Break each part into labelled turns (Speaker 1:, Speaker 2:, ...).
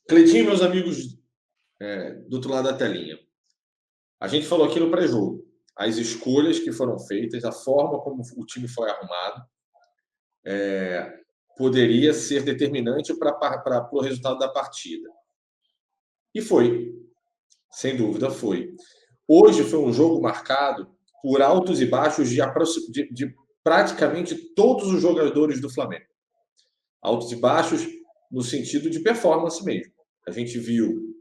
Speaker 1: Cleitinho, meus amigos, do outro lado da telinha. A gente falou aqui no pré-jogo. As escolhas que foram feitas, a forma como o time foi arrumado, poderia ser determinante para o resultado da partida. E foi. Sem dúvida, foi. Hoje foi um jogo marcado por altos e baixos de praticamente todos os jogadores do Flamengo. Altos e baixos no sentido de performance mesmo. A gente viu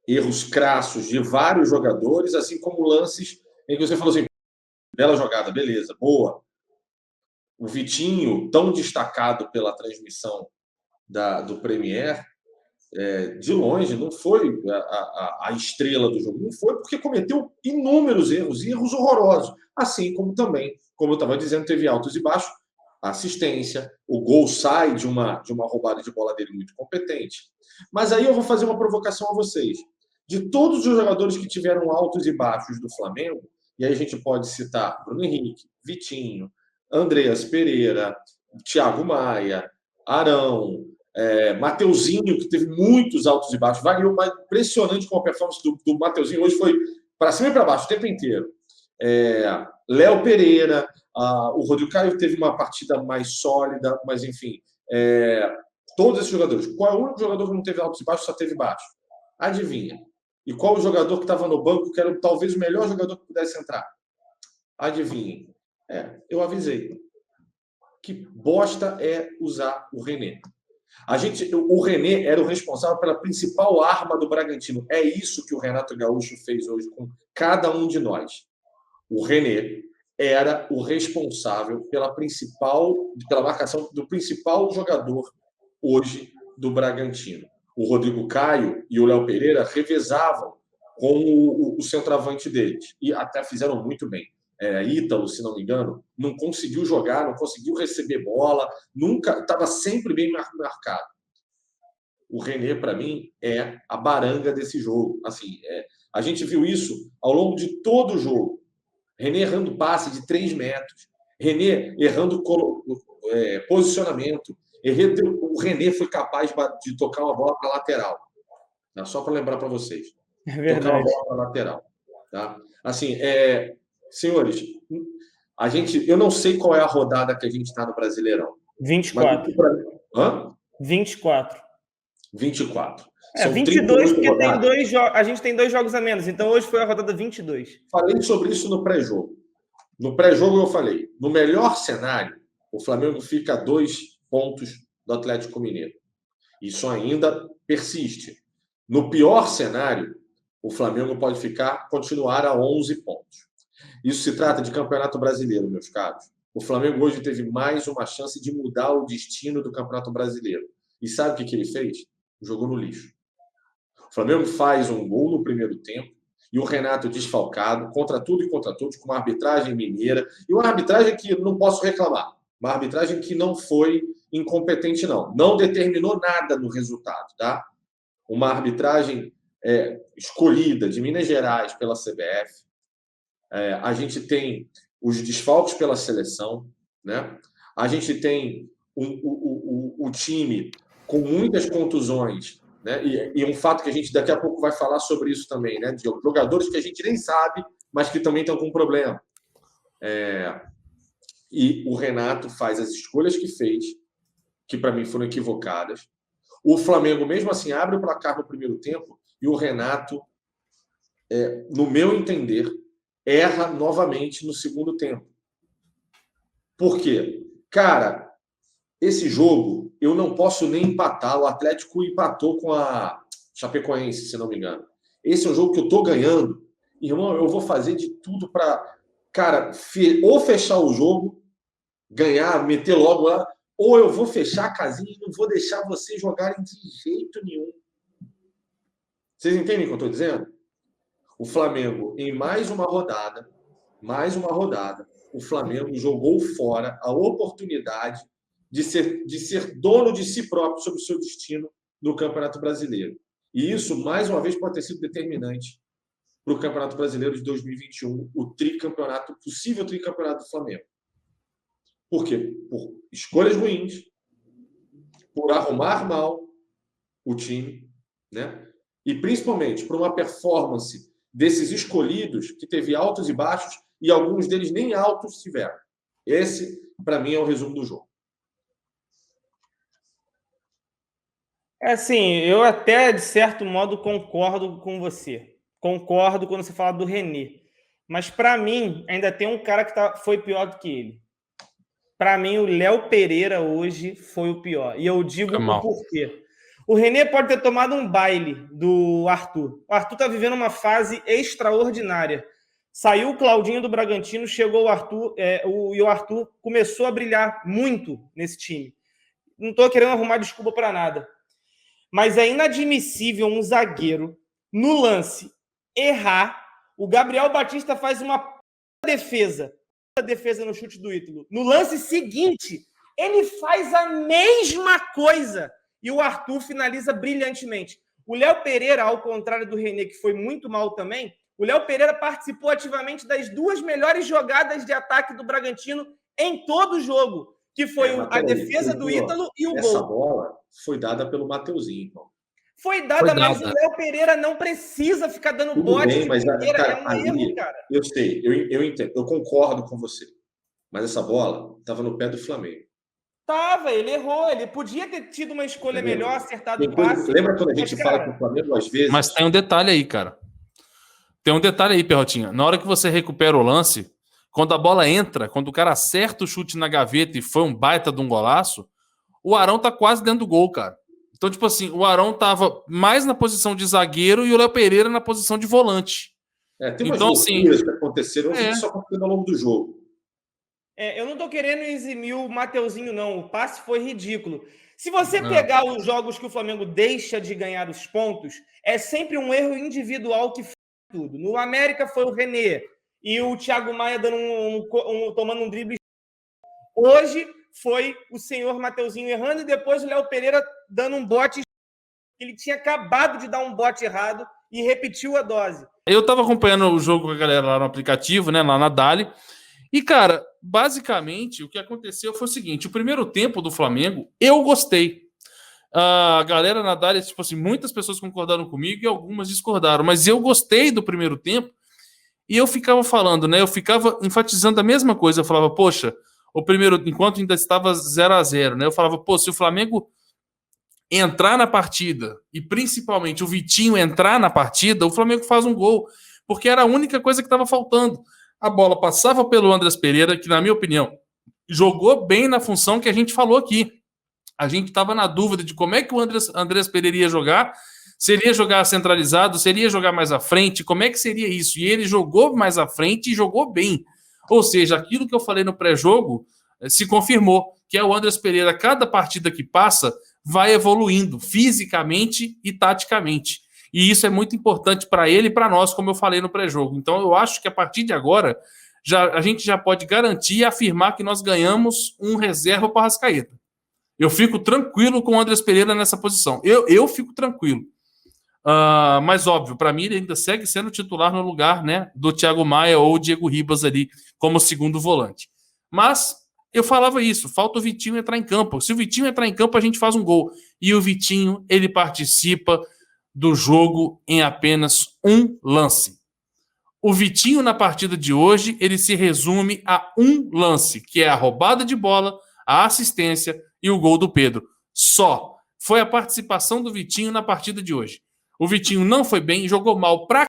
Speaker 1: erros crassos de vários jogadores, assim como lances em que você falou assim, bela jogada, beleza, boa. O Vitinho, tão destacado pela transmissão do Premier, de longe, não foi a estrela do jogo. Não foi porque cometeu inúmeros erros, e erros horrorosos. Assim como também, como eu estava dizendo, teve altos e baixos. A assistência, o gol sai de uma roubada de bola dele muito competente. Mas aí eu vou fazer uma provocação a vocês. De todos os jogadores que tiveram altos e baixos do Flamengo, e aí a gente pode citar Bruno Henrique, Vitinho, Andreas Pereira, Thiago Maia, Arão, Mateuzinho, que teve muitos altos e baixos. Variou, mas impressionante como a performance do Mateuzinho hoje foi para cima e para baixo o tempo inteiro. Léo Pereira, o Rodrigo Caio teve uma partida mais sólida, mas enfim, todos esses jogadores. Qual é o único jogador que não teve altos e baixos, só teve baixo? Adivinha? E qual o jogador que estava no banco, que era talvez o melhor jogador que pudesse entrar? Adivinha? Eu avisei. Que bosta é usar o René. O René era o responsável pela principal arma do Bragantino. É isso que o Renato Gaúcho fez hoje com cada um de nós. O René era o responsável pela marcação do principal jogador hoje do Bragantino. O Rodrigo Caio e o Léo Pereira revezavam com o centroavante deles e até fizeram muito bem. Ítalo, se não me engano, não conseguiu jogar, não conseguiu receber bola, nunca estava sempre bem marcado. O René, para mim, é a baranga desse jogo. Assim, a gente viu isso ao longo de todo o jogo. René errando passe de 3 metros. René errando posicionamento. O René foi capaz de tocar uma bola para a lateral. Tá? Só para lembrar para vocês.
Speaker 2: É verdade.
Speaker 1: Tocar uma bola para a lateral. Tá? Assim, senhores, eu não sei qual é a rodada que a gente está no Brasileirão.
Speaker 2: 24.
Speaker 1: Hã?
Speaker 2: 24.
Speaker 1: 24.
Speaker 2: São 22 porque a gente tem 2 jogos a menos. Então hoje foi a rodada 22.
Speaker 1: Falei sobre isso no pré-jogo. No pré-jogo eu falei, no melhor cenário, o Flamengo fica a 2 pontos do Atlético Mineiro. Isso ainda persiste. No pior cenário, o Flamengo pode continuar a 11 pontos. Isso se trata de Campeonato Brasileiro, meus caros. O Flamengo hoje teve mais uma chance de mudar o destino do Campeonato Brasileiro. E sabe o que ele fez? Jogou no lixo. O Flamengo faz um gol no primeiro tempo e o Renato desfalcado, contra tudo e contra todos, com uma arbitragem mineira. E uma arbitragem que não posso reclamar. Uma arbitragem que não foi incompetente, não. Não determinou nada no resultado, tá? Uma arbitragem escolhida de Minas Gerais pela CBF. A gente tem os desfalques pela seleção, né? A gente tem o time com muitas contusões, né? E um fato que a gente daqui a pouco vai falar sobre isso também, né? De jogadores que a gente nem sabe, mas que também estão com problema. E o Renato faz as escolhas que fez, que para mim foram equivocadas. O Flamengo, mesmo assim, abre o placar no primeiro tempo e o Renato, no meu entender, erra novamente no segundo tempo. Por quê? Cara, esse jogo eu não posso nem empatar. O Atlético empatou com a Chapecoense, se não me engano. Esse é um jogo que eu estou ganhando. Irmão, eu vou fazer de tudo para, cara, ou fechar o jogo, ganhar, meter logo lá, ou eu vou fechar a casinha e não vou deixar vocês jogarem de jeito nenhum. Vocês entendem o que eu estou dizendo? O Flamengo, em mais uma rodada, o Flamengo jogou fora a oportunidade de ser dono de si próprio sobre o seu destino no Campeonato Brasileiro. E isso, mais uma vez, pode ter sido determinante para o Campeonato Brasileiro de 2021, o possível tricampeonato do Flamengo. Por quê? Por escolhas ruins, por arrumar mal, o time, né? E principalmente por uma performance desses escolhidos que teve altos e baixos e alguns deles nem altos tiveram. Esse, para mim, é o resumo do jogo.
Speaker 2: Assim, eu até, de certo modo, concordo com você. Concordo quando você fala do René. Mas, para mim, ainda tem um cara que foi pior do que ele. Para mim, o Léo Pereira hoje foi o pior. E eu digo o porquê. O René pode ter tomado um baile do Arthur. O Arthur está vivendo uma fase extraordinária. Saiu o Claudinho do Bragantino, chegou o Arthur, e o Arthur começou a brilhar muito nesse time. Não estou querendo arrumar desculpa para nada. Mas é inadmissível um zagueiro, no lance, errar. O Gabriel Batista faz uma defesa no chute do Ítalo. No lance seguinte, ele faz a mesma coisa. E o Arthur finaliza brilhantemente. O Léo Pereira, ao contrário do René, que foi muito mal também, o Léo Pereira participou ativamente das 2 melhores jogadas de ataque do Bragantino em todo o jogo, que foi a defesa do Ítalo e o gol.
Speaker 1: Essa bola foi dada pelo Mateuzinho, então.
Speaker 2: Foi dada, mas o Léo Pereira não precisa ficar dando
Speaker 1: Tudo
Speaker 2: bote.
Speaker 1: Bem, mas, cara,
Speaker 2: é um erro, cara.
Speaker 1: Eu sei, eu entendo, eu concordo com você. Mas essa bola estava no pé do Flamengo.
Speaker 2: Tava, ele errou. Ele podia ter tido uma escolha melhor, acertado o passe.
Speaker 1: Lembra quando a gente fala que o Flamengo, às vezes...
Speaker 3: Mas tem um detalhe aí, cara. Tem um detalhe aí, Perrotinha. Na hora que você recupera o lance, quando a bola entra, quando o cara acerta o chute na gaveta e foi um baita de um golaço, o Arão tá quase dentro do gol, cara. Então, tipo assim, o Arão tava mais na posição de zagueiro e o Léo Pereira na posição de volante.
Speaker 1: Tem umas loucuras que aconteceram, só acontecendo ao longo do jogo.
Speaker 2: Eu não tô querendo eximir o Mateuzinho, não. O passe foi ridículo. Se você pegar os jogos que o Flamengo deixa de ganhar os pontos, é sempre um erro individual que faz tudo. No América foi o René e o Thiago Maia dando tomando um drible. Hoje foi o senhor Mateuzinho errando e depois o Léo Pereira dando um bote. Ele tinha acabado de dar um bote errado e repetiu a dose.
Speaker 3: Eu tava acompanhando o jogo com a galera lá no aplicativo, né, lá na Dali. E, cara, basicamente, o que aconteceu foi o seguinte: o primeiro tempo do Flamengo, eu gostei. A galera na Dália, tipo assim, muitas pessoas concordaram comigo e algumas discordaram, mas eu gostei do primeiro tempo e eu ficava falando, né? Eu ficava enfatizando a mesma coisa. Eu falava, poxa, o primeiro, enquanto ainda estava 0-0, né? Eu falava, pô, se o Flamengo entrar na partida e principalmente o Vitinho entrar na partida, o Flamengo faz um gol, porque era a única coisa que estava faltando. A bola passava pelo Andrés Pereira, que, na minha opinião, jogou bem na função que a gente falou aqui. A gente estava na dúvida de como é que o Andrés Pereira ia jogar, se ele ia jogar centralizado, se ele ia jogar mais à frente, como é que seria isso? E ele jogou mais à frente e jogou bem. Ou seja, aquilo que eu falei no pré-jogo se confirmou, que é o Andrés Pereira, cada partida que passa, vai evoluindo fisicamente e taticamente. E isso é muito importante para ele e para nós, como eu falei no pré-jogo. Então, eu acho que a partir de agora, a gente já pode garantir e afirmar que nós ganhamos um reserva para o Arrascaeta. Eu fico tranquilo com o Andrés Pereira nessa posição. Eu fico tranquilo. Mas, óbvio, para mim, ele ainda segue sendo titular no lugar, né, do Thiago Maia ou Diego Ribas ali como segundo volante. Mas eu falava isso, falta o Vitinho entrar em campo. Se o Vitinho entrar em campo, a gente faz um gol. E o Vitinho, ele participa do jogo em apenas um lance. O Vitinho, na partida de hoje, ele se resume a um lance, que é a roubada de bola, a assistência e o gol do Pedro. Só. Foi a participação do Vitinho na partida de hoje. O Vitinho não foi bem, jogou mal pra...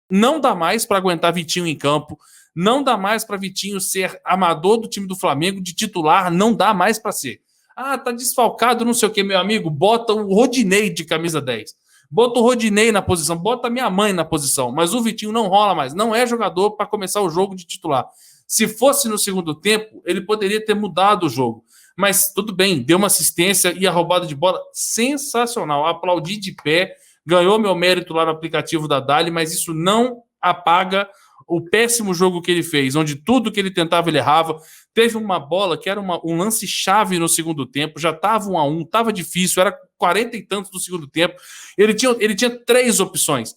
Speaker 3: Não dá mais para aguentar Vitinho em campo. Não dá mais para Vitinho ser amador do time do Flamengo, de titular. Não dá mais para ser. Tá desfalcado, não sei o que, meu amigo. Bota o Rodinei de camisa 10. Bota o Rodinei na posição, bota a minha mãe na posição, mas o Vitinho não rola mais, não é jogador para começar o jogo de titular. Se fosse no segundo tempo, ele poderia ter mudado o jogo, mas tudo bem, deu uma assistência e a roubada de bola sensacional, aplaudi de pé, ganhou meu mérito lá no aplicativo da Dali, mas isso não apaga o péssimo jogo que ele fez, onde tudo que ele tentava ele errava. Teve uma bola que era um lance-chave no segundo tempo, já estava 1-1, estava difícil, era 40 e tantos do segundo tempo. Ele tinha três opções.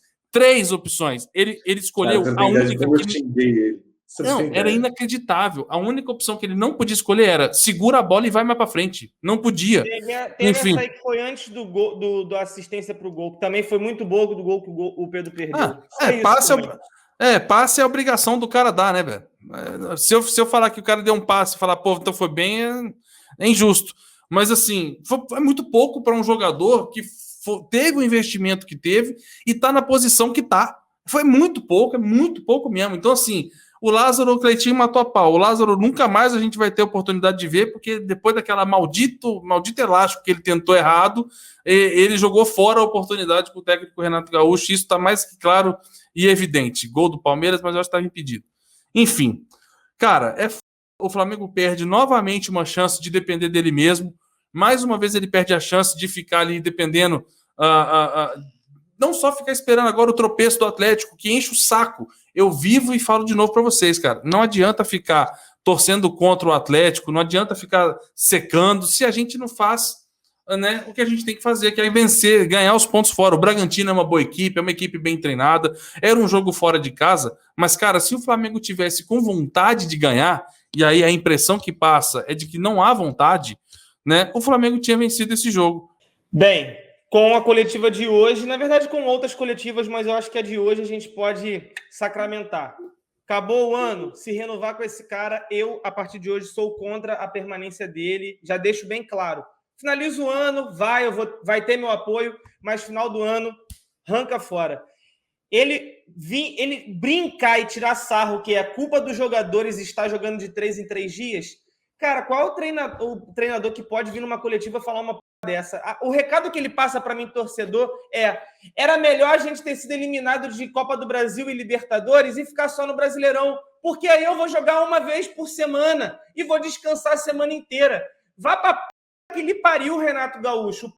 Speaker 3: Ele escolheu a única que ele... Não, era inacreditável. A única opção que ele não podia escolher era segura a bola e vai mais para frente. Não podia.
Speaker 2: Teve
Speaker 3: Enfim.
Speaker 2: essa aí que foi antes do gol, da assistência para o gol, que também foi muito boa do gol que o Pedro perdeu.
Speaker 3: Passe é a obrigação do cara dar, né, velho? Se eu falar que o cara deu um passe e falar, pô, então foi bem, é injusto. Mas, assim, foi muito pouco para um jogador que teve o investimento que teve e tá na posição que tá. Foi muito pouco, é muito pouco mesmo. Então, assim, o Lázaro, o Cleitinho matou a pau. O Lázaro nunca mais a gente vai ter oportunidade de ver, porque depois daquela maldito elástico que ele tentou errado, ele jogou fora a oportunidade com o técnico Renato Gaúcho. Isso está mais que claro e evidente. Gol do Palmeiras, mas eu acho que estava impedido. Enfim, cara, o Flamengo perde novamente uma chance de depender dele mesmo. Mais uma vez ele perde a chance de ficar ali dependendo... não só ficar esperando agora o tropeço do Atlético, que enche o saco. Eu vivo e falo de novo para vocês, cara. Não adianta ficar torcendo contra o Atlético, não adianta ficar secando, se a gente não faz, né, o que a gente tem que fazer, que é vencer, ganhar os pontos fora. O Bragantino é uma boa equipe, é uma equipe bem treinada, era um jogo fora de casa, mas, cara, se o Flamengo tivesse com vontade de ganhar, e aí a impressão que passa é de que não há vontade, né, o Flamengo tinha vencido esse jogo.
Speaker 2: Bem, com a coletiva de hoje, na verdade com outras coletivas, mas eu acho que a de hoje a gente pode sacramentar. Acabou o ano, se renovar com esse cara, eu, a partir de hoje, sou contra a permanência dele, já deixo bem claro. Finaliza o ano, vai ter meu apoio, mas final do ano, arranca fora. Ele brincar e tirar sarro que é culpa dos jogadores estar jogando de 3 em 3 dias, cara, qual é o treinador que pode vir numa coletiva falar uma dessa? O recado que ele passa para mim, torcedor, era melhor a gente ter sido eliminado de Copa do Brasil e Libertadores e ficar só no Brasileirão, porque aí eu vou jogar uma vez por semana e vou descansar a semana inteira. Vá pra que lhe pariu, Renato Gaúcho.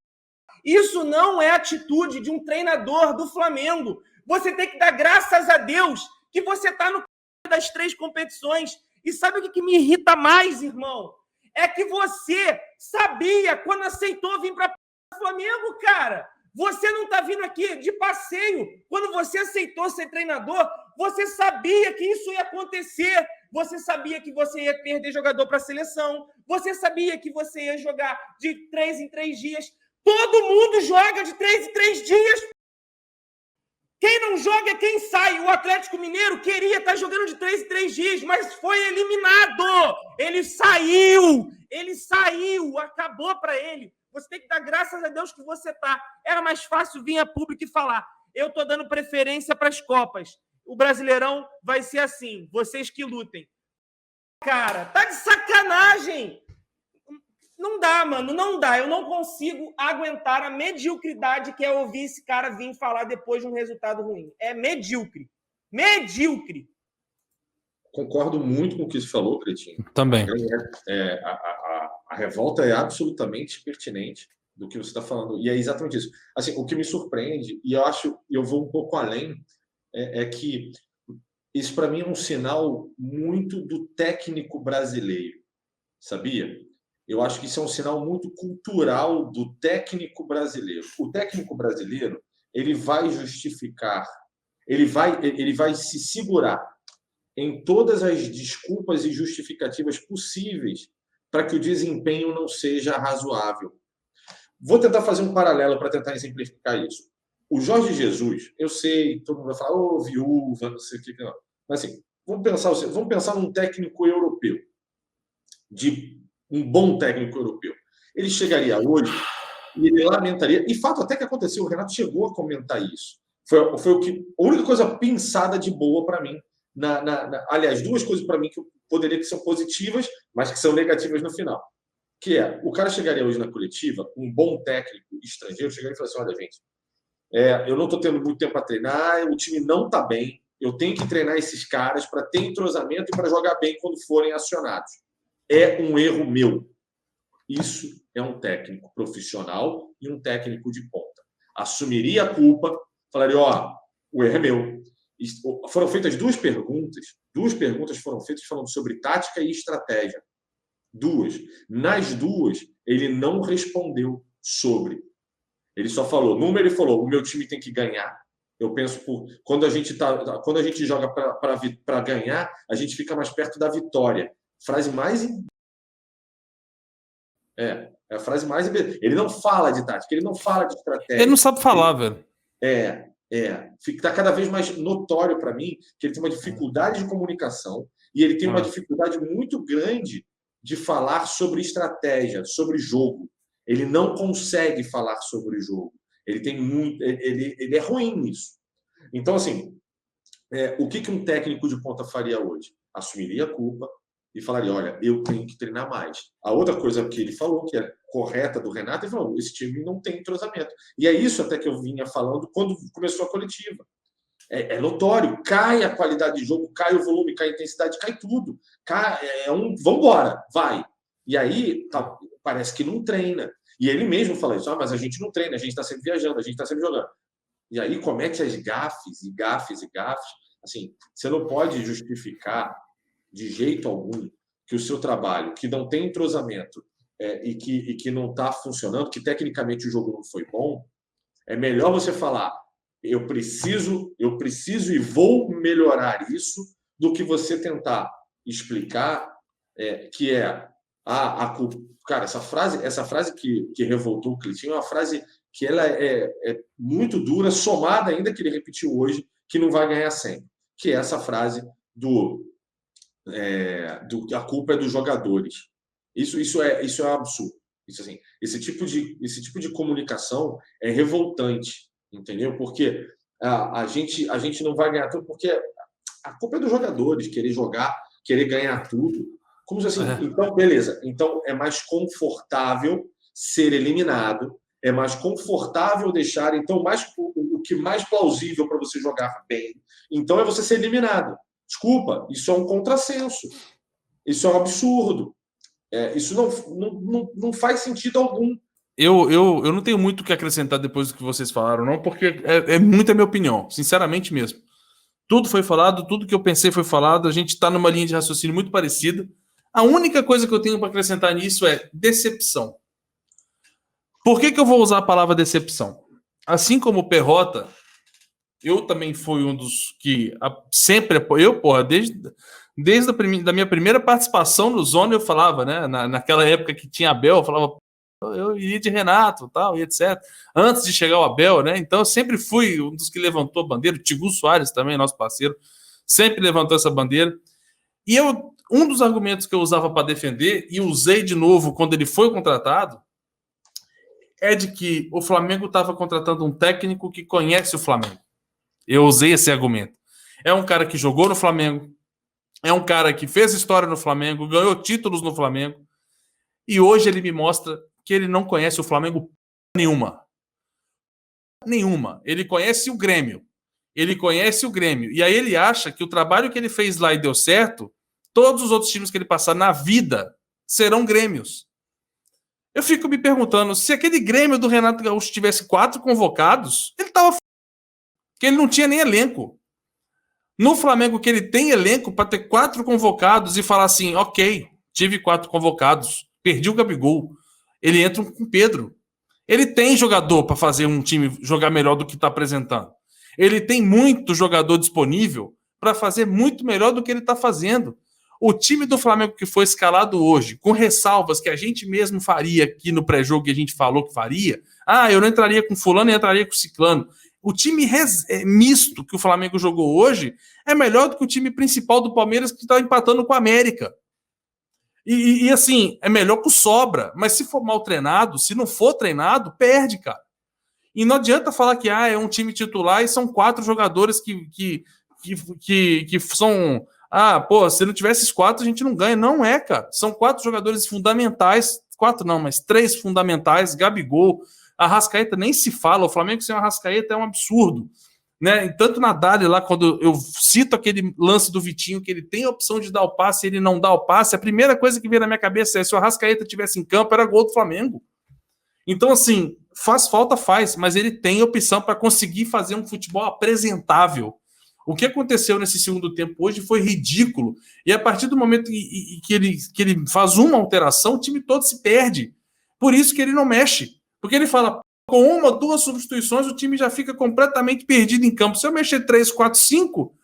Speaker 2: Isso não é atitude de um treinador do Flamengo. Você tem que dar graças a Deus que você está no das 3 competições. E sabe o que me irrita mais, irmão? É que você sabia quando aceitou vir para o Flamengo, cara. Você não está vindo aqui de passeio. Quando você aceitou ser treinador, você sabia que isso ia acontecer. Você sabia que você ia perder jogador para a seleção. Você sabia que você ia jogar de 3 em 3 dias. Todo mundo joga de 3 em 3 dias. Quem não joga é quem sai. O Atlético Mineiro queria estar jogando de 3 em 3 dias, mas foi eliminado. Ele saiu, acabou para ele. Você tem que dar graças a Deus que você está. Era mais fácil vir a público e falar: eu estou dando preferência para as Copas. O Brasileirão vai ser assim, vocês que lutem. Cara, tá de sacanagem. Não dá, mano, não dá. Eu não consigo aguentar a mediocridade que é ouvir esse cara vir falar depois de um resultado ruim. É medíocre. Medíocre.
Speaker 1: Concordo muito com o que você falou, Cretinho.
Speaker 3: Também.
Speaker 1: A revolta é absolutamente pertinente do que você está falando. E é exatamente isso. Assim, o que me surpreende, e eu vou um pouco além, é que isso, para mim, é um sinal muito do técnico brasileiro. Sabia? Eu acho que isso é um sinal muito cultural do técnico brasileiro. O técnico brasileiro, ele vai justificar, ele vai se segurar em todas as desculpas e justificativas possíveis para que o desempenho não seja razoável. Vou tentar fazer um paralelo para tentar exemplificar isso. O Jorge Jesus, eu sei, todo mundo vai falar, viúva, não sei o que, não. Mas assim, vamos pensar num técnico europeu, um bom técnico europeu. Ele chegaria hoje e ele lamentaria, e fato até que aconteceu, o Renato chegou a comentar isso. Foi a única coisa pensada de boa para mim. Aliás, 2 coisas para mim que poderia que são positivas, mas que são negativas no final. Que o cara chegaria hoje na coletiva, um bom técnico estrangeiro, chegaria e falaria assim: olha, gente, eu não estou tendo muito tempo para treinar, o time não está bem, eu tenho que treinar esses caras para ter entrosamento e para jogar bem quando forem acionados. É um erro meu. Isso é um técnico profissional e um técnico de ponta. Assumiria a culpa, falaria: o erro é meu. Foram feitas 2 perguntas. 2 perguntas foram feitas falando sobre tática e estratégia. 2. Nas 2, ele não respondeu sobre. Ele só falou, ele falou: o meu time tem que ganhar. Eu penso quando a gente joga para ganhar, a gente fica mais perto da vitória. Frase mais é a frase mais. Ele não fala de tática, ele não fala de estratégia.
Speaker 3: Ele não sabe falar, velho.
Speaker 1: Está cada vez mais notório para mim que ele tem uma dificuldade de comunicação e ele tem uma dificuldade muito grande de falar sobre estratégia, sobre jogo. Ele não consegue falar sobre jogo. Ele é ruim nisso. Então, assim, o que um técnico de ponta faria hoje? Assumiria a culpa e falaria, olha, eu tenho que treinar mais. A outra coisa que ele falou, que é correta do Renato, ele falou, esse time não tem entrosamento. E é isso até que eu vinha falando quando começou a coletiva. É notório, cai a qualidade de jogo, cai o volume, cai a intensidade, cai tudo. Vamos embora, vai. E aí, parece que não treina. E ele mesmo fala isso, mas a gente não treina, a gente está sempre viajando, a gente está sempre jogando. E aí comete as gafes, e gafes, e gafes. Assim, você não pode justificar de jeito algum que o seu trabalho, que não tem entrosamento e que não está funcionando, que tecnicamente o jogo não foi bom, é melhor você falar eu preciso e vou melhorar isso do que você tentar explicar que a culpa. Cara, essa frase que revoltou o Cleitinho é uma frase que ela é muito dura, somada ainda que ele repetiu hoje, que não vai ganhar sempre, que é essa frase a culpa é dos jogadores. Isso é um absurdo. Isso, assim, esse tipo de comunicação é revoltante, entendeu? Porque a gente não vai ganhar tudo, porque a culpa é dos jogadores querer jogar, querer ganhar tudo. Como se assim, então, beleza. Então é mais confortável ser eliminado, é mais confortável deixar, então, o que mais plausível para você jogar bem, então é você ser eliminado. Desculpa, isso é um contrassenso. Isso é um absurdo. Isso não faz sentido algum.
Speaker 3: Eu não tenho muito o que acrescentar depois do que vocês falaram, não, porque é muita minha opinião, sinceramente mesmo. Tudo foi falado, tudo que eu pensei foi falado, a gente está numa linha de raciocínio muito parecida. A única coisa que eu tenho para acrescentar nisso é decepção. Por que eu vou usar a palavra decepção? Assim como o Perrota, eu também fui um dos que sempre apoiou, desde a minha primeira participação no Zona, eu falava, né? Naquela época que tinha Abel, eu falava, eu iria de Renato, tal, e etc. Antes de chegar o Abel, né? Então eu sempre fui um dos que levantou a bandeira. O Tigu Soares também, nosso parceiro, sempre levantou essa bandeira. E um dos argumentos que eu usava para defender, e usei de novo quando ele foi contratado, é de que o Flamengo estava contratando um técnico que conhece o Flamengo. Eu usei esse argumento. É um cara que jogou no Flamengo, é um cara que fez história no Flamengo, ganhou títulos no Flamengo, e hoje ele me mostra que ele não conhece o Flamengo nenhuma. Ele conhece o Grêmio. E aí ele acha que o trabalho que ele fez lá e deu certo, todos os outros times que ele passar na vida serão Grêmios. Eu fico me perguntando, se aquele Grêmio do Renato Gaúcho tivesse 4 convocados, ele estava porque ele não tinha nem elenco. No Flamengo, que ele tem elenco para ter 4 convocados e falar assim, ok, tive 4 convocados, perdi o Gabigol, ele entra com o Pedro. Ele tem jogador para fazer um time jogar melhor do que está apresentando. Ele tem muito jogador disponível para fazer muito melhor do que ele está fazendo. O time do Flamengo que foi escalado hoje, com ressalvas que a gente mesmo faria aqui no pré-jogo que a gente falou que faria, eu não entraria com fulano, eu entraria com ciclano. O time misto que o Flamengo jogou hoje é melhor do que o time principal do Palmeiras que está empatando com a América. E assim, é melhor que o sobra. Mas se for mal treinado, se não for treinado, perde, cara. E não adianta falar que é um time titular e são 4 jogadores que são... se não tivesse esses 4, a gente não ganha. Não é, cara. São 4 jogadores fundamentais. 4 não, mas 3 fundamentais. Gabigol, Arrascaeta nem se fala. O Flamengo sem o Arrascaeta é um absurdo. Né? Tanto na Dali lá, quando eu cito aquele lance do Vitinho, que ele tem a opção de dar o passe e ele não dá o passe, a primeira coisa que vem na minha cabeça é se o Arrascaeta tivesse em campo, era gol do Flamengo. Então, assim, faz falta, mas ele tem opção para conseguir fazer um futebol apresentável. O que aconteceu nesse segundo tempo hoje foi ridículo. E a partir do momento que ele faz uma alteração, o time todo se perde. Por isso que ele não mexe. Porque ele fala, com 1 ou 2 substituições, o time já fica completamente perdido em campo. Se eu mexer 3, 4, 5,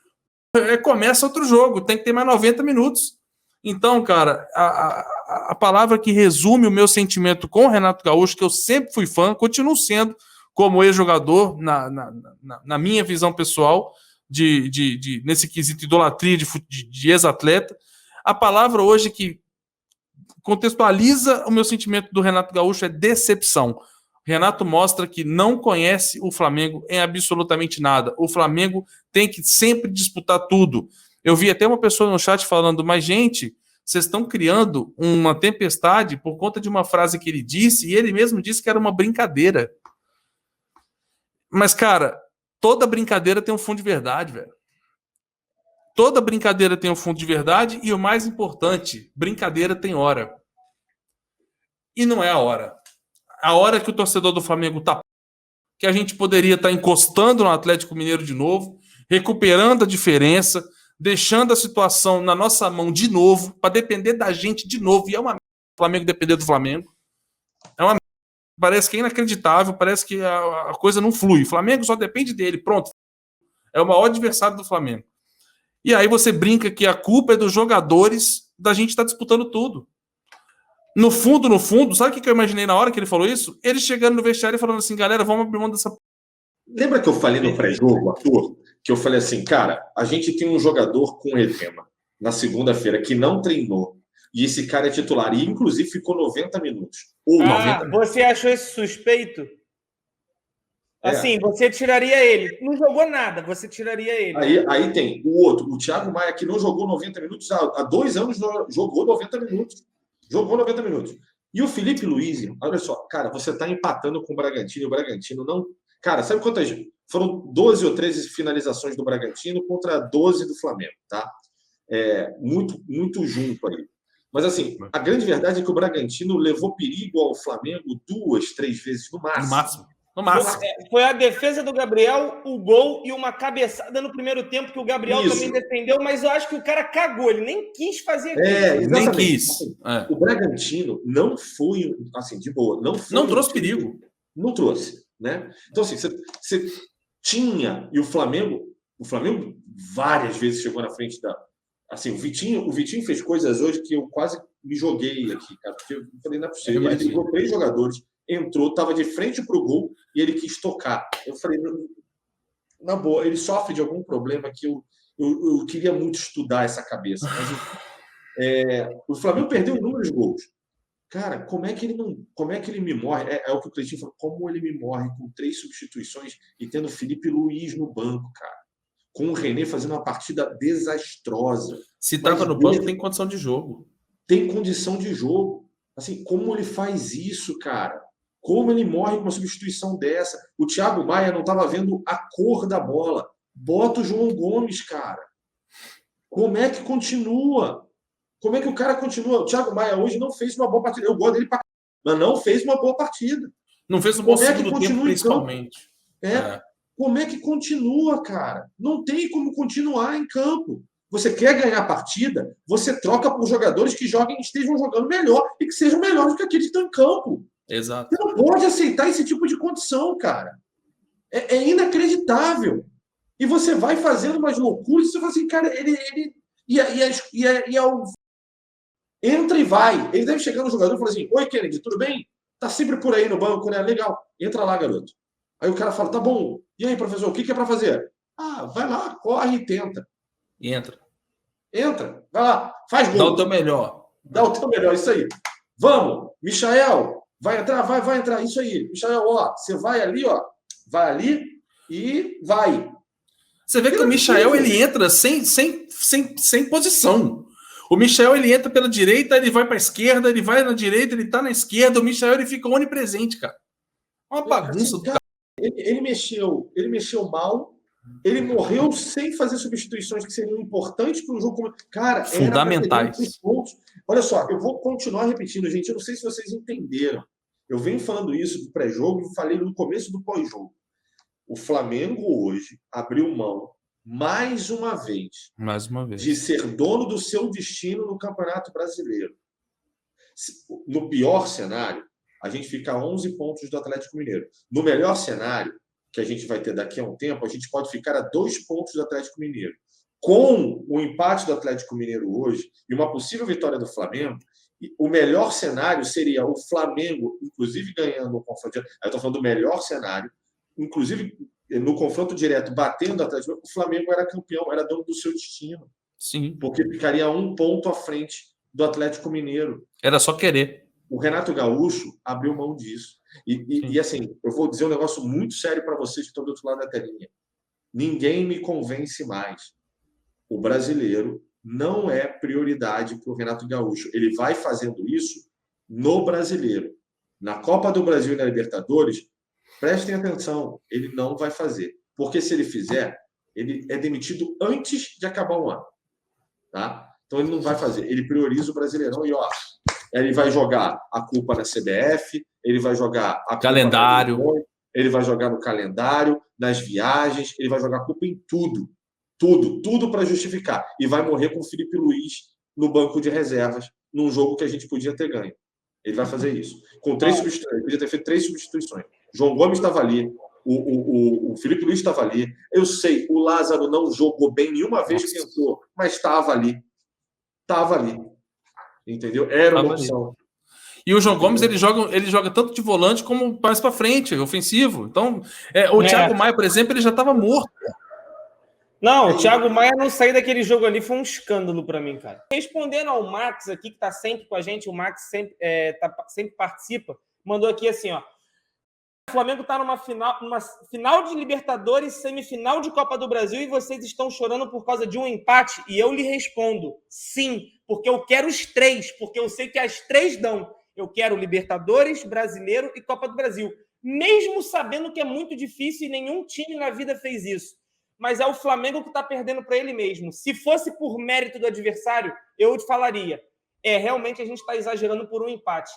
Speaker 3: começa outro jogo. Tem que ter mais 90 minutos. Então, cara, a palavra que resume o meu sentimento com o Renato Gaúcho, que eu sempre fui fã, continuo sendo, como ex-jogador, na minha visão pessoal, nesse quesito idolatria de ex-atleta, a palavra hoje que contextualiza o meu sentimento do Renato Gaúcho é decepção. O Renato mostra que não conhece o Flamengo em absolutamente nada. O Flamengo tem que sempre disputar tudo. Eu vi até uma pessoa no chat falando, mas gente, vocês estão criando uma tempestade por conta de uma frase que ele disse, e ele mesmo disse que era uma brincadeira. Mas, cara, toda brincadeira tem um fundo de verdade, velho. Toda brincadeira tem um fundo de verdade e o mais importante, brincadeira tem hora. E não é a hora. A hora que o torcedor do Flamengo tá, que a gente poderia estar encostando no Atlético Mineiro de novo, recuperando a diferença, deixando a situação na nossa mão de novo, para depender da gente de novo. E é uma merda o Flamengo depender do Flamengo. É uma merda. Parece que é inacreditável, parece que a coisa não flui. O Flamengo só depende dele, pronto. É o maior adversário do Flamengo. E aí você brinca que a culpa é dos jogadores, da gente estar disputando tudo. No fundo, sabe o que eu imaginei na hora que ele falou isso? Ele chegando no vestiário e falando assim, galera, vamos abrir mão dessa...
Speaker 1: Lembra que eu falei no pré-jogo, Arthur? Que eu falei assim, cara, a gente tem um jogador com edema na segunda-feira que não treinou. E esse cara é titular. E, inclusive, ficou 90 minutos. Ou 90 minutos.
Speaker 2: Você achou esse suspeito? Assim, você tiraria ele. Não jogou nada, você tiraria ele.
Speaker 1: Aí tem o outro, o Thiago Maia, que não jogou 90 minutos. Há 2 anos jogou 90 minutos. Jogou 90 minutos. E o Felipe Luiz, olha só, cara, você está empatando com o Bragantino. E o Bragantino não... Cara, sabe quantas... Foram 12 ou 13 finalizações do Bragantino contra 12 do Flamengo, tá? Muito, muito junto aí. Mas, assim, a grande verdade é que o Bragantino levou perigo ao Flamengo 2, 3 vezes no máximo.
Speaker 3: No máximo.
Speaker 2: Foi a defesa do Gabriel, o gol e uma cabeçada no primeiro tempo que o Gabriel também defendeu, mas eu acho que o cara cagou, ele nem quis fazer aquilo.
Speaker 1: Nem quis. Assim, o Bragantino não foi, assim, de boa.
Speaker 3: Não trouxe perigo.
Speaker 1: Não trouxe, né? Então, assim, você tinha, e o Flamengo várias vezes chegou na frente da... Assim, o Vitinho fez coisas hoje que eu quase me joguei aqui, cara, porque eu falei, não é possível. Ele ligou 3 jogadores, entrou, estava de frente para o gol e ele quis tocar. Eu falei, na boa, ele sofre de algum problema que eu queria muito estudar essa cabeça. Mas, o Flamengo perdeu inúmeros gols. Cara, como é que ele me morre? É o que o Cleitinho falou, como ele me morre com 3 substituições e tendo o Felipe Luiz no banco, cara. Com o René fazendo uma partida desastrosa.
Speaker 3: Se estava no banco, tem condição de jogo.
Speaker 1: Tem condição de jogo. Assim, como ele faz isso, cara? Como ele morre com uma substituição dessa? O Thiago Maia não estava vendo a cor da bola. Bota o João Gomes, cara. Como é que continua? Como é que o cara continua? O Thiago Maia hoje não fez uma boa partida. Eu gosto dele pra... mas não fez uma boa partida.
Speaker 3: Não fez um bom segundo tempo, principalmente.
Speaker 1: Como é que continua, cara? Não tem como continuar em campo. Você quer ganhar a partida, você troca por jogadores que estejam jogando melhor e que sejam melhores do que aqueles que estão em campo.
Speaker 3: Exato.
Speaker 1: Você não pode aceitar esse tipo de condição, cara. É inacreditável. E você vai fazendo umas loucuras e você fala assim, cara, entra e vai. Ele deve chegar no jogador e falar assim, oi, Kennedy, tudo bem? Tá sempre por aí no banco, né? Legal. Entra lá, garoto. Aí o cara fala, tá bom. E aí, professor, o que é para fazer? Vai lá, corre e tenta.
Speaker 3: E entra.
Speaker 1: Vai lá, faz gol.
Speaker 3: Dá o teu melhor.
Speaker 1: Isso aí. Vamos, Michael, vai entrar, vai entrar. Isso aí, Michael, ó, você vai ali e vai.
Speaker 3: Você vê que o Michael, ele entra sem posição. O Michael, ele entra pela direita, ele vai para a esquerda, ele vai na direita, ele tá na esquerda. O Michael, ele fica onipresente, cara. Uma bagunça do cara.
Speaker 1: Ele mexeu mal, ele morreu sem fazer substituições que seriam importantes para o jogo. Cara,
Speaker 3: fundamentais.
Speaker 1: Olha só, eu vou continuar repetindo, gente. Eu não sei se vocês entenderam. Eu venho falando isso do pré-jogo e falei no começo do pós-jogo. O Flamengo hoje abriu mão, mais uma vez, de ser dono do seu destino no Campeonato Brasileiro. No pior cenário, a gente fica a 11 pontos do Atlético Mineiro. No melhor cenário, que a gente vai ter daqui a um tempo, a gente pode ficar a 2 pontos do Atlético Mineiro. Com o empate do Atlético Mineiro hoje e uma possível vitória do Flamengo, o melhor cenário seria o Flamengo, inclusive ganhando o confronto. Eu estou falando do melhor cenário, inclusive no confronto direto, batendo o Atlético. O Flamengo era campeão, era dono do seu destino.
Speaker 3: Sim.
Speaker 1: Porque ficaria 1 ponto à frente do Atlético Mineiro.
Speaker 3: Era só querer.
Speaker 1: O Renato Gaúcho abriu mão disso. E assim, eu vou dizer um negócio muito sério para vocês que estão do outro lado da telinha. Ninguém me convence mais. O brasileiro não é prioridade para o Renato Gaúcho. Ele vai fazendo isso no brasileiro. Na Copa do Brasil e na Libertadores, prestem atenção, ele não vai fazer. Porque se ele fizer, ele é demitido antes de acabar o ano. Tá? Então ele não vai fazer. Ele prioriza o Brasileirão e, ele vai jogar a culpa na CBF, ele vai jogar a culpa
Speaker 3: calendário,
Speaker 1: ele vai jogar no calendário, nas viagens, ele vai jogar a culpa em tudo. Tudo para justificar. E vai morrer com o Felipe Luiz no banco de reservas, num jogo que a gente podia ter ganho. Ele vai fazer isso. Com 3 substituições. Ele podia ter feito 3 substituições. João Gomes estava ali, o Felipe Luiz estava ali. Eu sei, o Lázaro não jogou bem nenhuma vez que entrou, mas estava ali. Estava ali. Entendeu? Era uma opção.
Speaker 3: E o João Gomes, ele joga tanto de volante como mais para frente, ofensivo. Então, o Thiago Maia, por exemplo, ele já estava morto.
Speaker 2: Não, o Thiago Maia não sair daquele jogo ali foi um escândalo para mim, cara. Respondendo ao Max aqui, que está sempre com a gente, o Max sempre participa, mandou aqui assim, ó. O Flamengo está numa final de Libertadores, semifinal de Copa do Brasil, e vocês estão chorando por causa de um empate? E eu lhe respondo, sim, porque eu quero os 3, porque eu sei que as 3 dão. Eu quero Libertadores, Brasileiro e Copa do Brasil. Mesmo sabendo que é muito difícil e nenhum time na vida fez isso. Mas é o Flamengo que está perdendo para ele mesmo. Se fosse por mérito do adversário, eu te falaria. Realmente a gente está exagerando por um empate.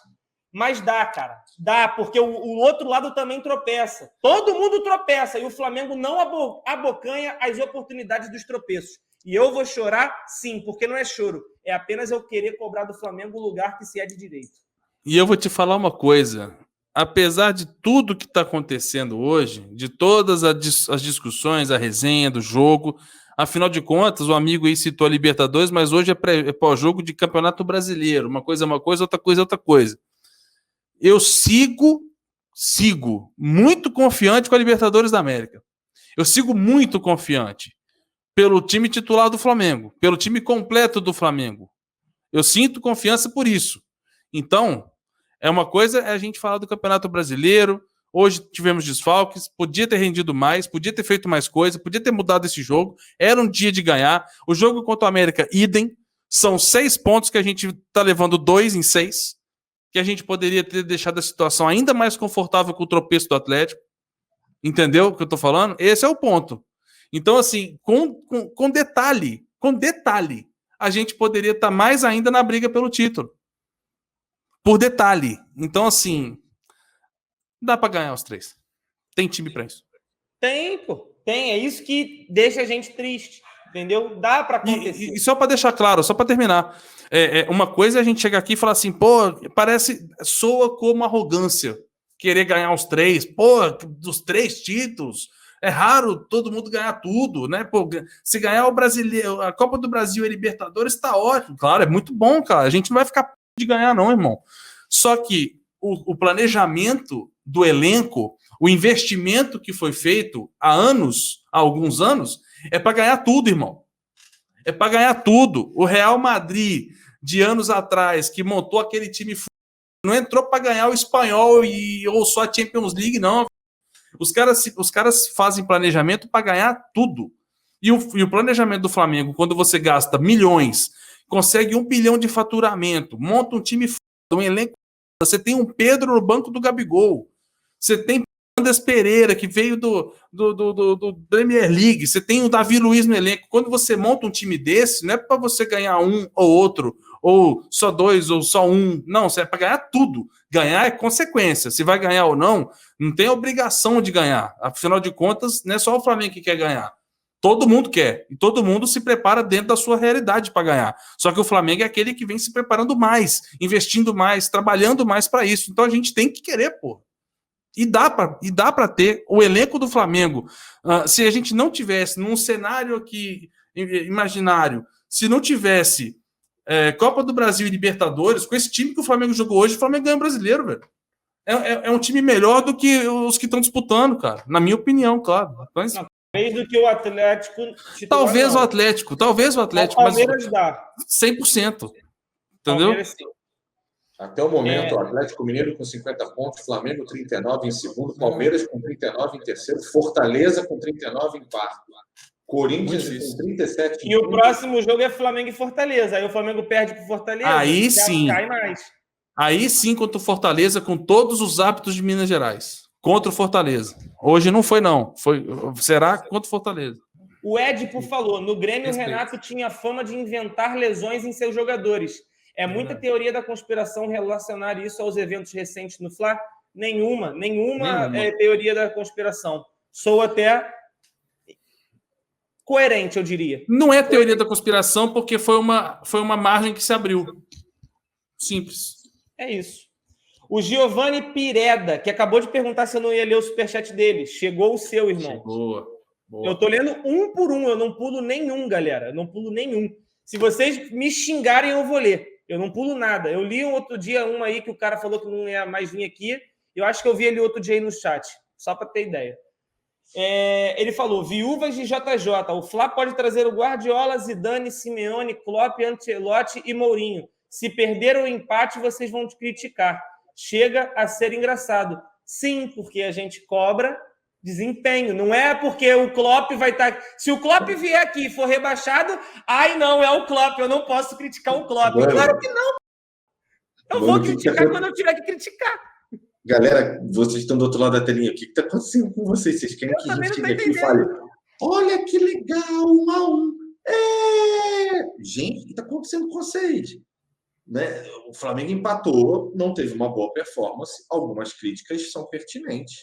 Speaker 2: Mas dá, cara. Dá, porque o outro lado também tropeça. Todo mundo tropeça e o Flamengo não abocanha as oportunidades dos tropeços. E eu vou chorar, sim, porque não é choro. É apenas eu querer cobrar do Flamengo o lugar que se é de direito.
Speaker 3: E eu vou te falar uma coisa. Apesar de tudo que está acontecendo hoje, de todas as discussões, a resenha do jogo, afinal de contas, o amigo aí citou a Libertadores, mas hoje é pós-jogo de Campeonato Brasileiro. Uma coisa é uma coisa, outra coisa é outra coisa. Eu sigo muito confiante com a Libertadores da América. Eu sigo muito confiante pelo time titular do Flamengo, pelo time completo do Flamengo. Eu sinto confiança por isso. Então, uma coisa é a gente falar do Campeonato Brasileiro. Hoje tivemos desfalques, podia ter rendido mais, podia ter feito mais coisa, podia ter mudado esse jogo. Era um dia de ganhar. O jogo contra o América, idem. São 6 pontos que a gente está levando 2 em 6. Que a gente poderia ter deixado a situação ainda mais confortável com o tropeço do Atlético. Entendeu o que eu estou falando? Esse é o ponto. Então, assim, com detalhe, a gente poderia estar mais ainda na briga pelo título. Por detalhe. Então, assim, dá para ganhar os 3. Tem time para isso.
Speaker 2: Tem, pô. Tem. É isso que deixa a gente triste. Entendeu? Dá para acontecer.
Speaker 3: E só para deixar claro, só para terminar. Uma coisa é a gente chegar aqui e falar assim, pô, soa como arrogância querer ganhar os 3. Pô, dos 3 títulos, é raro todo mundo ganhar tudo, né? Pô, se ganhar o Brasileiro, a Copa do Brasil e a Libertadores, tá ótimo. Claro, é muito bom, cara. A gente não vai ficar de ganhar, não, irmão. Só que o planejamento do elenco, o investimento que foi feito há alguns anos, é para ganhar tudo, irmão. É para ganhar tudo. O Real Madrid, de anos atrás, que montou aquele time, não entrou para ganhar o espanhol ou só a Champions League, não. Os caras fazem planejamento para ganhar tudo. E o planejamento do Flamengo, quando você gasta milhões, consegue 1 bilhão de faturamento, monta um time, um elenco, você tem um Pedro no banco do Gabigol, você tem Andrés Pereira, que veio do Premier League, você tem o Davi Luiz no elenco. Quando você monta um time desse, não é para você ganhar um ou outro, ou só 2, ou só 1. Não, você é para ganhar tudo. Ganhar é consequência. Se vai ganhar ou não, não tem obrigação de ganhar. Afinal de contas, não é só o Flamengo que quer ganhar. Todo mundo quer. E todo mundo se prepara dentro da sua realidade para ganhar. Só que o Flamengo é aquele que vem se preparando mais, investindo mais, trabalhando mais para isso. Então a gente tem que querer, pô. E dá para ter o elenco do Flamengo. Se a gente não tivesse num cenário aqui imaginário, se não tivesse Copa do Brasil e Libertadores, com esse time que o Flamengo jogou hoje, o Flamengo ganha o brasileiro, velho. É um time melhor do que os que estão disputando, cara. Na minha opinião, claro. Mas...
Speaker 2: Talvez do que o Atlético.
Speaker 3: Talvez o Atlético,
Speaker 2: o Palmeiras dá.
Speaker 3: 100%. Entendeu?
Speaker 2: Palmeiras, sim.
Speaker 1: Até o momento, o Atlético Mineiro com 50 pontos, Flamengo 39 em segundo, Palmeiras com 39 em terceiro, Fortaleza com 39 em quarto, Corinthians com 37 em
Speaker 2: E o próximo jogo é Flamengo e Fortaleza. Aí o Flamengo perde pro Fortaleza.
Speaker 3: Aí sim.
Speaker 2: Cai mais.
Speaker 3: Aí sim contra o Fortaleza, com todos os hábitos de Minas Gerais. Contra o Fortaleza. Hoje não foi, não. Será contra o Fortaleza.
Speaker 2: O Edipo falou, no Grêmio o Renato tinha fama de inventar lesões em seus jogadores. É muita teoria da conspiração relacionar isso aos eventos recentes no Fla? Nenhuma teoria da conspiração. Sou até coerente, eu diria.
Speaker 3: Não é teoria da conspiração, porque foi uma margem que se abriu. Simples.
Speaker 2: É isso. O Giovanni Pireda, que acabou de perguntar se eu não ia ler o superchat dele. Chegou o seu, irmão.
Speaker 3: Boa.
Speaker 2: Eu tô lendo um por um, eu não pulo nenhum, galera. Eu não pulo nenhum. Se vocês me xingarem, eu vou ler. Eu não pulo nada. Eu li um outro dia um aí que o cara falou que não ia mais vir aqui. Eu acho que eu vi ele outro dia aí no chat. Só para ter ideia. Ele falou, viúvas de JJ. O Fla pode trazer o Guardiola, Zidane, Simeone, Klopp, Ancelotti e Mourinho. Se perder o empate, vocês vão te criticar. Chega a ser engraçado. Sim, porque a gente cobra desempenho. Não é porque o Klopp vai estar... Se o Klopp vier aqui e for rebaixado, não, é o Klopp, eu não posso criticar o Klopp.
Speaker 1: Mano,
Speaker 2: claro que não. Eu vou criticar quando eu tiver que criticar.
Speaker 1: Galera, vocês estão do outro lado da telinha. O que está acontecendo com vocês? Vocês querem que a gente chegue aqui e fale, olha que legal, 1-1. Gente, o que está acontecendo com vocês? Né? O Flamengo empatou, não teve uma boa performance. Algumas críticas são pertinentes.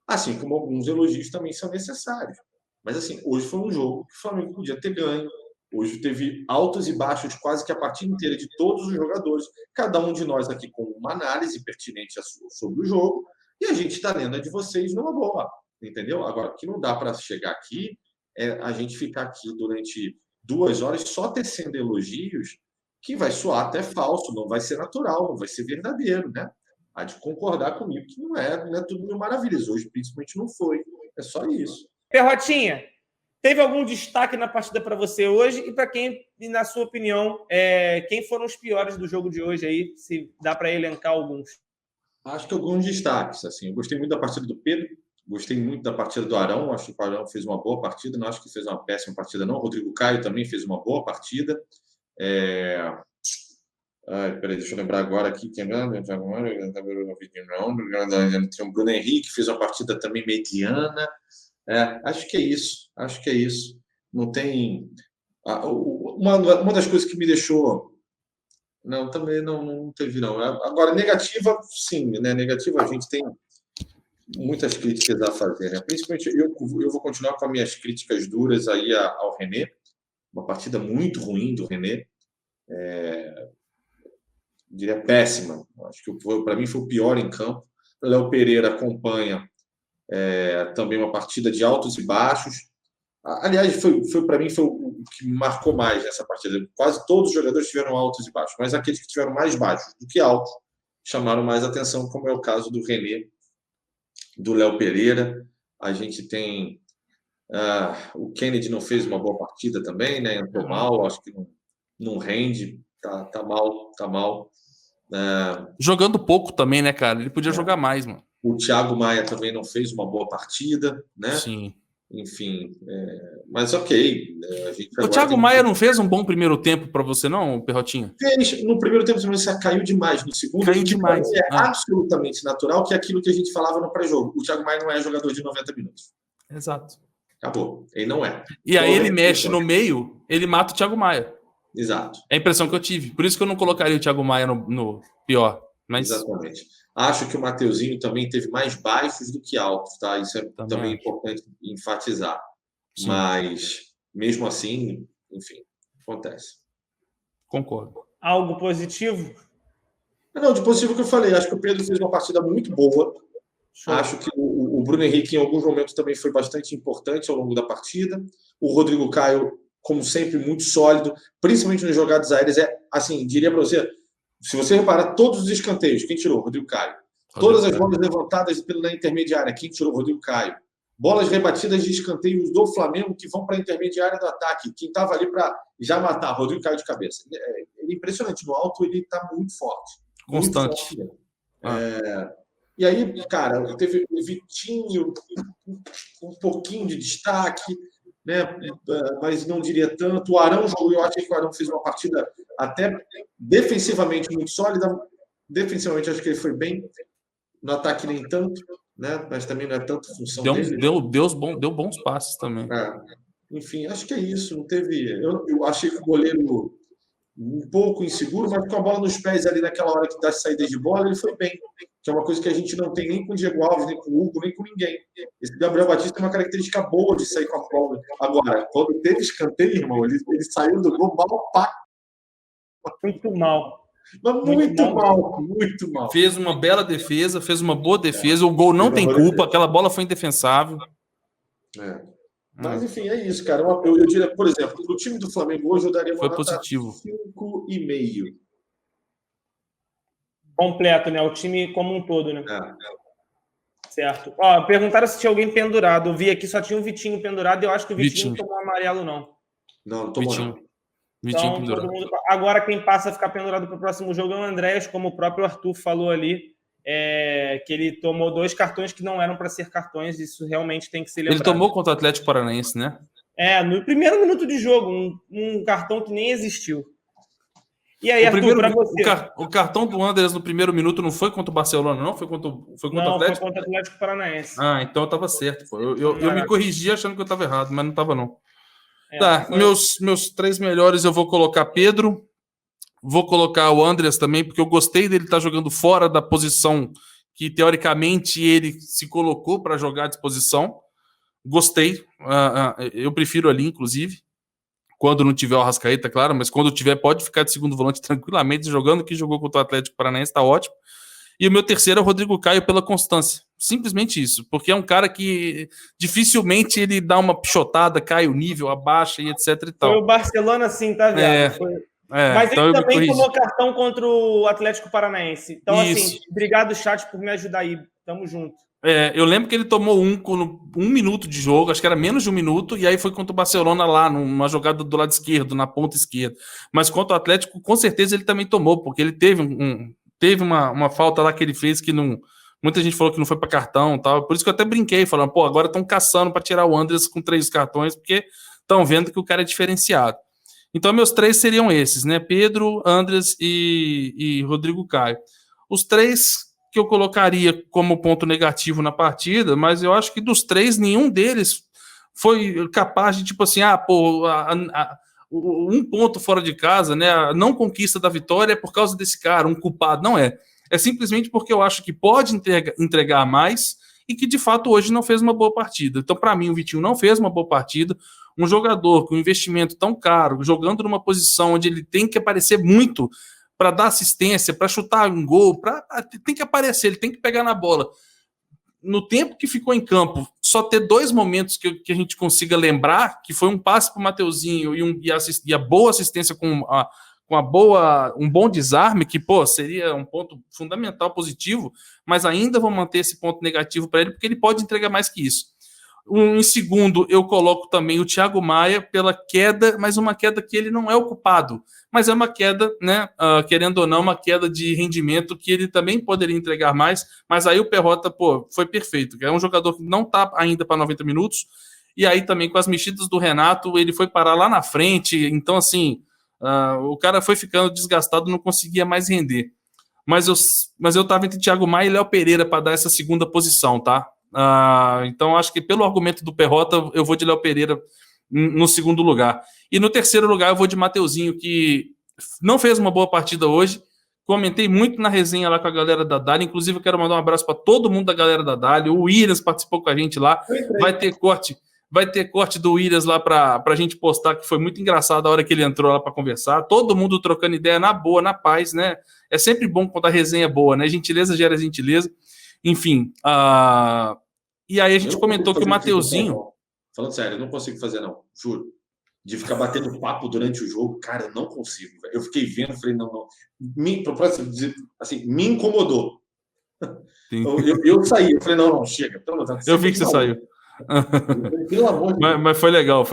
Speaker 1: Assim como alguns elogios também são necessários. Mas, assim, hoje foi um jogo que o Flamengo podia ter ganho. Hoje teve altos e baixos quase que a partida inteira de todos os jogadores. Cada um de nós aqui com uma análise pertinente sobre o jogo. E a gente está lendo a de vocês numa boa. Entendeu? Agora, o que não dá para chegar aqui é a gente ficar aqui durante 2 horas só tecendo elogios que vai soar até falso, não vai ser natural, não vai ser verdadeiro, né? Há de concordar comigo que não é tudo mil maravilhas. Hoje, principalmente, não foi. É só isso.
Speaker 2: Perrotinha, teve algum destaque na partida para você hoje? E para quem, na sua opinião, quem foram os piores do jogo de hoje aí? Se dá para elencar alguns.
Speaker 1: Acho que alguns destaques. Assim, eu gostei muito da partida do Pedro, gostei muito da partida do Arão. Acho que o Arão fez uma boa partida, não acho que fez uma péssima partida, não. O Rodrigo Caio também fez uma boa partida. Peraí, deixa eu lembrar agora aqui. Tem o Bruno Henrique, fez uma partida também mediana. Acho que é isso. Não tem. Uma das coisas que me deixou. Não, também não teve, não. Agora, negativa, sim, né? Negativa, a gente tem muitas críticas a fazer, né? Principalmente, eu vou continuar com as minhas críticas duras aí ao René. Uma partida muito ruim do René. Diria péssima. Acho que para mim foi o pior em campo. O Léo Pereira acompanha também uma partida de altos e baixos. Aliás, para mim foi o que me marcou mais nessa partida. Quase todos os jogadores tiveram altos e baixos, mas aqueles que tiveram mais baixos do que altos chamaram mais atenção, como é o caso do René, do Léo Pereira. A gente tem o Kennedy não fez uma boa partida também, né? Entrou mal, acho que não rende, tá mal.
Speaker 3: Jogando pouco também, né, cara? Ele podia jogar mais, mano.
Speaker 1: O Thiago Maia também não fez uma boa partida, né?
Speaker 3: Sim.
Speaker 1: Enfim, mas ok.
Speaker 3: O Thiago Maia não fez um bom primeiro tempo para você, não, Perrotinha?
Speaker 1: Fez. No primeiro tempo, você caiu demais. No segundo,
Speaker 3: caiu demais.
Speaker 1: Absolutamente natural, que é aquilo que a gente falava no pré-jogo. O Thiago Maia não é jogador de 90 minutos.
Speaker 3: Exato.
Speaker 1: Acabou. Ele não é.
Speaker 3: E aí ele mexe no meio, ele mata o Thiago Maia.
Speaker 1: Exato.
Speaker 3: É a impressão que eu tive. Por isso que eu não colocaria o Thiago Maia no pior. Mas...
Speaker 1: Exatamente. Acho que o Mateuzinho também teve mais baixos do que altos, tá? Isso é também importante enfatizar. Sim. Mas mesmo assim, enfim, acontece.
Speaker 3: Concordo.
Speaker 2: Algo positivo?
Speaker 1: Não, de positivo que eu falei, acho que o Pedro fez uma partida muito boa.
Speaker 2: Show.
Speaker 1: Acho que o Bruno Henrique, em alguns momentos, também foi bastante importante ao longo da partida. O Rodrigo Caio, como sempre, muito sólido, principalmente nas jogadas aéreas. Assim, diria para você, se você reparar todos os escanteios, quem tirou? Rodrigo Caio. Todas as bolas levantadas na intermediária, quem tirou? Rodrigo Caio. Bolas rebatidas de escanteios do Flamengo que vão para a intermediária do ataque. Quem estava ali para já matar, Rodrigo Caio de cabeça. Ele é impressionante. No alto, ele está muito forte.
Speaker 3: Constante.
Speaker 1: Muito forte. E aí, cara, teve o Vitinho, um pouquinho de destaque, né? Mas não diria tanto. O Arão jogou, eu achei que o Arão fez uma partida até defensivamente muito sólida. Defensivamente, acho que ele foi bem. No ataque, nem tanto, né? Mas também não é tanto função dele.
Speaker 3: Deu bons passes também.
Speaker 1: Enfim, acho que é isso. Não teve. Eu achei que o goleiro um pouco inseguro, mas com a bola nos pés ali naquela hora que dá saída de bola, ele foi bem. Que é uma coisa que a gente não tem nem com o Diego Alves, nem com o Hugo, nem com ninguém. Esse Gabriel Batista tem uma característica boa de sair com a bola. Agora, quando teve escanteio, irmão, ele saiu do gol mal pá.
Speaker 2: Muito mal.
Speaker 1: Mas muito mal.
Speaker 3: Fez uma bela defesa, fez uma boa defesa. O gol não tem culpa, aquela bola foi indefensável.
Speaker 1: Mas, enfim, é isso, cara. Eu diria, por exemplo, no time do Flamengo hoje eu daria uma nota 5,5.
Speaker 2: Completo, né? O time como um todo, né? Certo. Ó, perguntaram se tinha alguém pendurado. Eu vi aqui, só tinha o Vitinho pendurado. Eu acho que o Vitinho não tomou amarelo, não.
Speaker 1: Não tomou,
Speaker 3: Vitinho.
Speaker 1: não.
Speaker 3: Vitinho
Speaker 2: Então,
Speaker 3: pendurado.
Speaker 2: agora quem passa a ficar pendurado para o próximo jogo é o Andréas, como o próprio Arthur falou ali, que ele tomou 2 cartões que não eram para ser cartões. Isso realmente tem que ser lembrado.
Speaker 3: Ele tomou contra o Atlético Paranaense, né?
Speaker 2: No primeiro minuto de jogo, um cartão que nem existiu. E aí, Arthur, para você?
Speaker 3: O cartão do Andreas no primeiro minuto não foi contra o Barcelona, não? Foi contra o Atlético?
Speaker 2: Não, foi contra o Atlético Paranaense.
Speaker 3: Então eu estava certo. Pô. Eu me corrigi achando que eu estava errado, mas não estava, não.
Speaker 2: Foi...
Speaker 3: meus 3 melhores eu vou colocar Pedro, vou colocar o Andreas também, porque eu gostei dele estar jogando fora da posição que, teoricamente, ele se colocou para jogar à disposição. Gostei. Eu prefiro ali, inclusive. Quando não tiver o Arrascaeta, claro, mas quando tiver, pode ficar de segundo volante tranquilamente, jogando que jogou contra o Atlético Paranaense, tá ótimo. E o meu terceiro é o Rodrigo Caio pela constância. Simplesmente isso, porque é um cara que dificilmente ele dá uma pichotada, cai o nível, abaixa e etc e tal.
Speaker 2: Foi o Barcelona sim, tá vendo? Mas
Speaker 3: então
Speaker 2: ele também tomou cartão contra o Atlético Paranaense. Então, isso. Assim, obrigado, chat, por me ajudar aí. Tamo junto.
Speaker 3: Eu lembro que ele tomou um minuto de jogo, acho que era menos de 1 minuto, e aí foi contra o Barcelona lá, numa jogada do lado esquerdo, na ponta esquerda. Mas contra o Atlético, com certeza ele também tomou, porque ele teve uma falta lá que ele fez que não... Muita gente falou que não foi para cartão e tal. Por isso que eu até brinquei, falando, agora estão caçando para tirar o Andreas com 3 cartões, porque estão vendo que o cara é diferenciado. Então, meus 3 seriam esses, né? Pedro, Andreas e Rodrigo Caio. Os 3... que eu colocaria como ponto negativo na partida, mas eu acho que dos 3, nenhum deles foi capaz de, tipo assim, um ponto fora de casa, né, a não conquista da vitória é por causa desse cara, um culpado. Não é. É simplesmente porque eu acho que pode entregar mais e que, de fato, hoje não fez uma boa partida. Então, para mim, o Vitinho não fez uma boa partida. Um jogador com um investimento tão caro, jogando numa posição onde ele tem que aparecer muito para dar assistência, para chutar um gol, tem que aparecer, ele tem que pegar na bola. No tempo que ficou em campo, só ter 2 momentos que a gente consiga lembrar, que foi um passe para o Mateuzinho e a boa assistência com um bom desarme, que seria um ponto fundamental positivo, mas ainda vou manter esse ponto negativo para ele, porque ele pode entregar mais que isso. Em segundo, eu coloco também o Thiago Maia pela queda, mas uma queda que ele não é o culpado, mas é uma queda, né, querendo ou não, uma queda de rendimento que ele também poderia entregar mais, mas aí o Perrota, foi perfeito. É um jogador que não está ainda para 90 minutos, e aí também com as mexidas do Renato, ele foi parar lá na frente, então assim, o cara foi ficando desgastado, não conseguia mais render. Mas eu estava entre Thiago Maia e Léo Pereira para dar essa segunda posição, tá? Então acho que pelo argumento do Perrota eu vou de Léo Pereira no segundo lugar, e no terceiro lugar eu vou de Mateuzinho, que não fez uma boa partida hoje. Comentei muito na resenha lá com a galera da Dali, inclusive eu quero mandar um abraço para todo mundo da galera da Dali. O Williams participou com a gente lá, vai ter corte Vai ter corte do Williams lá pra gente postar, que foi muito engraçado a hora que ele entrou lá para conversar. Todo mundo trocando ideia na boa, na paz, né? É sempre bom quando a resenha é boa, né? Gentileza gera gentileza. Enfim, e aí a gente comentou que o Mateuzinho...
Speaker 1: Falando sério, eu não consigo fazer, não. Juro. De ficar batendo papo durante o jogo, cara, eu não consigo. Véio. Eu fiquei vendo, falei, não. Me incomodou. Eu saí, eu falei, não, chega.
Speaker 3: Eu vi que você saiu.
Speaker 1: Pelo amor de Deus.
Speaker 3: Mas foi legal.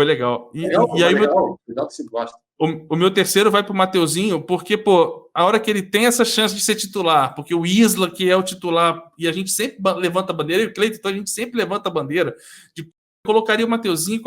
Speaker 3: E aí,
Speaker 1: legal. Cuidado se gosta.
Speaker 3: O meu terceiro vai para o Mateuzinho, porque, pô, a hora que ele tem essa chance de ser titular, porque o Isla, que é o titular, e a gente sempre levanta a bandeira, e o Cleiton, então a gente sempre levanta a bandeira, colocaria o Mateuzinho.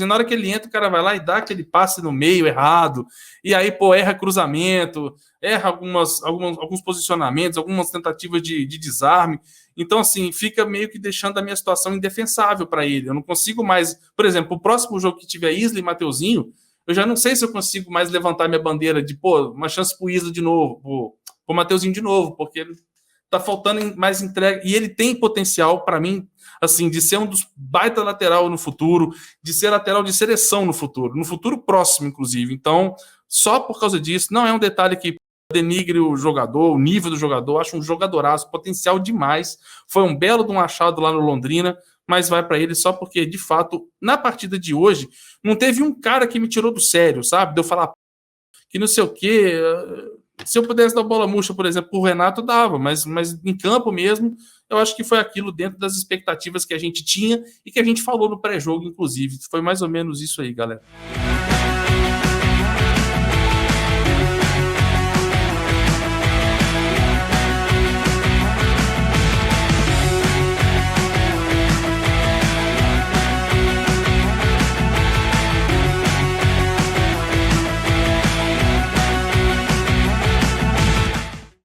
Speaker 3: Na hora que ele entra, o cara vai lá e dá aquele passe no meio errado, e aí, pô, erra cruzamento, erra alguns posicionamentos, algumas tentativas de desarme. Então, assim, fica meio que deixando a minha situação indefensável para ele. Eu não consigo mais, por exemplo, o próximo jogo que tiver Isla e Mateuzinho, eu já não sei se eu consigo mais levantar minha bandeira de, pô, uma chance pro Isla de novo, pro Mateuzinho de novo, porque tá faltando mais entrega, e ele tem potencial, para mim, assim, de ser um dos baita lateral no futuro, de ser lateral de seleção no futuro próximo, inclusive. Então, só por causa disso, não é um detalhe que denigre o jogador, o nível do jogador, acho um jogadoraço, potencial demais, foi um belo de um achado lá no Londrina, mas vai para ele só porque, de fato, na partida de hoje, não teve um cara que me tirou do sério, sabe? De eu falar que não sei o quê. Se eu pudesse dar bola murcha, por exemplo, pro Renato, dava, mas em campo mesmo, eu acho que foi aquilo dentro das expectativas que a gente tinha e que a gente falou no pré-jogo, inclusive. Foi mais ou menos isso aí, galera.